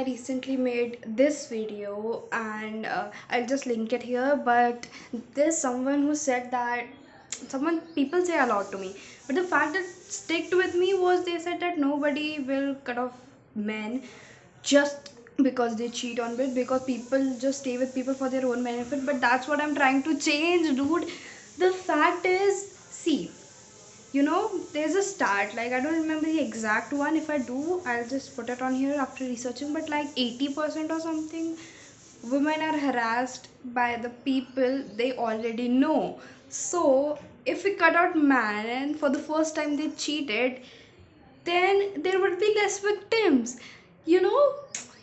I recently made this video and I'll just link it here. But there's someone who said that someone people say a lot to me, but the fact that sticked with me was they said that nobody will cut off men just because they cheat on it, because people just stay with people for their own benefit. But that's what I'm trying to change, dude. The fact is, see, there's a start. Like, I don't remember the exact one. If I do, I'll just put it on here after researching. But like 80% or something, women are harassed by the people they already know. So if we cut out man and for the first time they cheated, then there would be less victims. You know,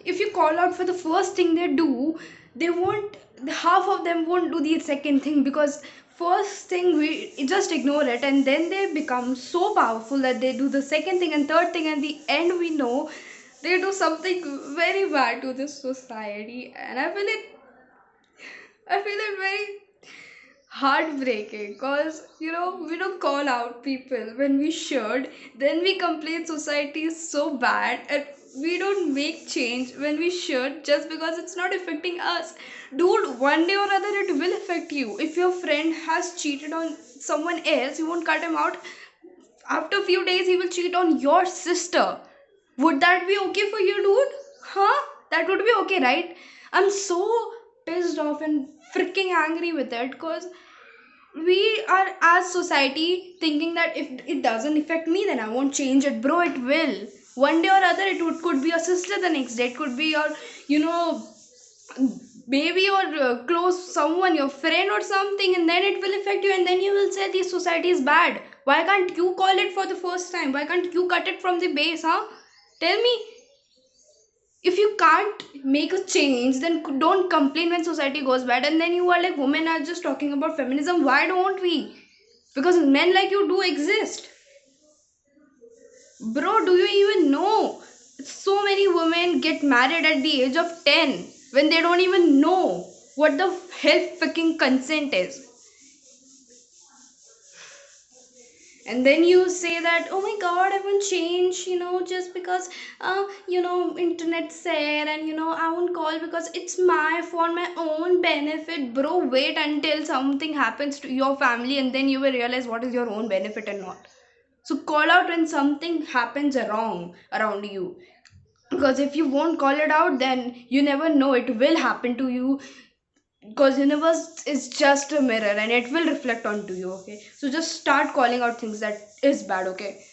if you call out for the first thing they do, they won't, half of them won't do the second thing, because first thing we just ignore it, and then they become so powerful that they do the second thing and third thing, and the end we know they do something very bad to this society. And I feel it very heartbreaking, because we don't call out people when we should. Then we complain society is so bad, and we don't make change when we should, just because it's not affecting us. Dude, one day or other it will affect you. If your friend has cheated on someone else, you won't cut him out. After a few days he will cheat on your sister. Would that be okay for you, dude? Huh? That would be okay, right? I'm so pissed off and freaking angry with it, because we are as society thinking that if it doesn't affect me, then I won't change it. Bro, it will. One day or other could be your sister, the next day it could be your, you know maybe your close someone, your friend or something, and then it will affect you, and then you will say this society is bad. Why can't you call it for the first time? Why can't you cut it from the base? Huh? Tell me. If you can't make a change, then don't complain when society goes bad. And then you are like, women are just talking about feminism. Why don't we? Because men like you do exist. Bro, do you even know so many women get married at the age of 10 when they don't even know what the hell fucking consent is? And then you say that, oh my god, I won't change, just because internet said, and I won't call because it's my for my own benefit. Bro, wait until something happens to your family, and then you will realize what is your own benefit and not. So call out when something happens wrong around you, because if you won't call it out, then you never know it will happen to you, because universe is just a mirror and it will reflect onto you. Okay, so just start calling out things that is bad. Okay.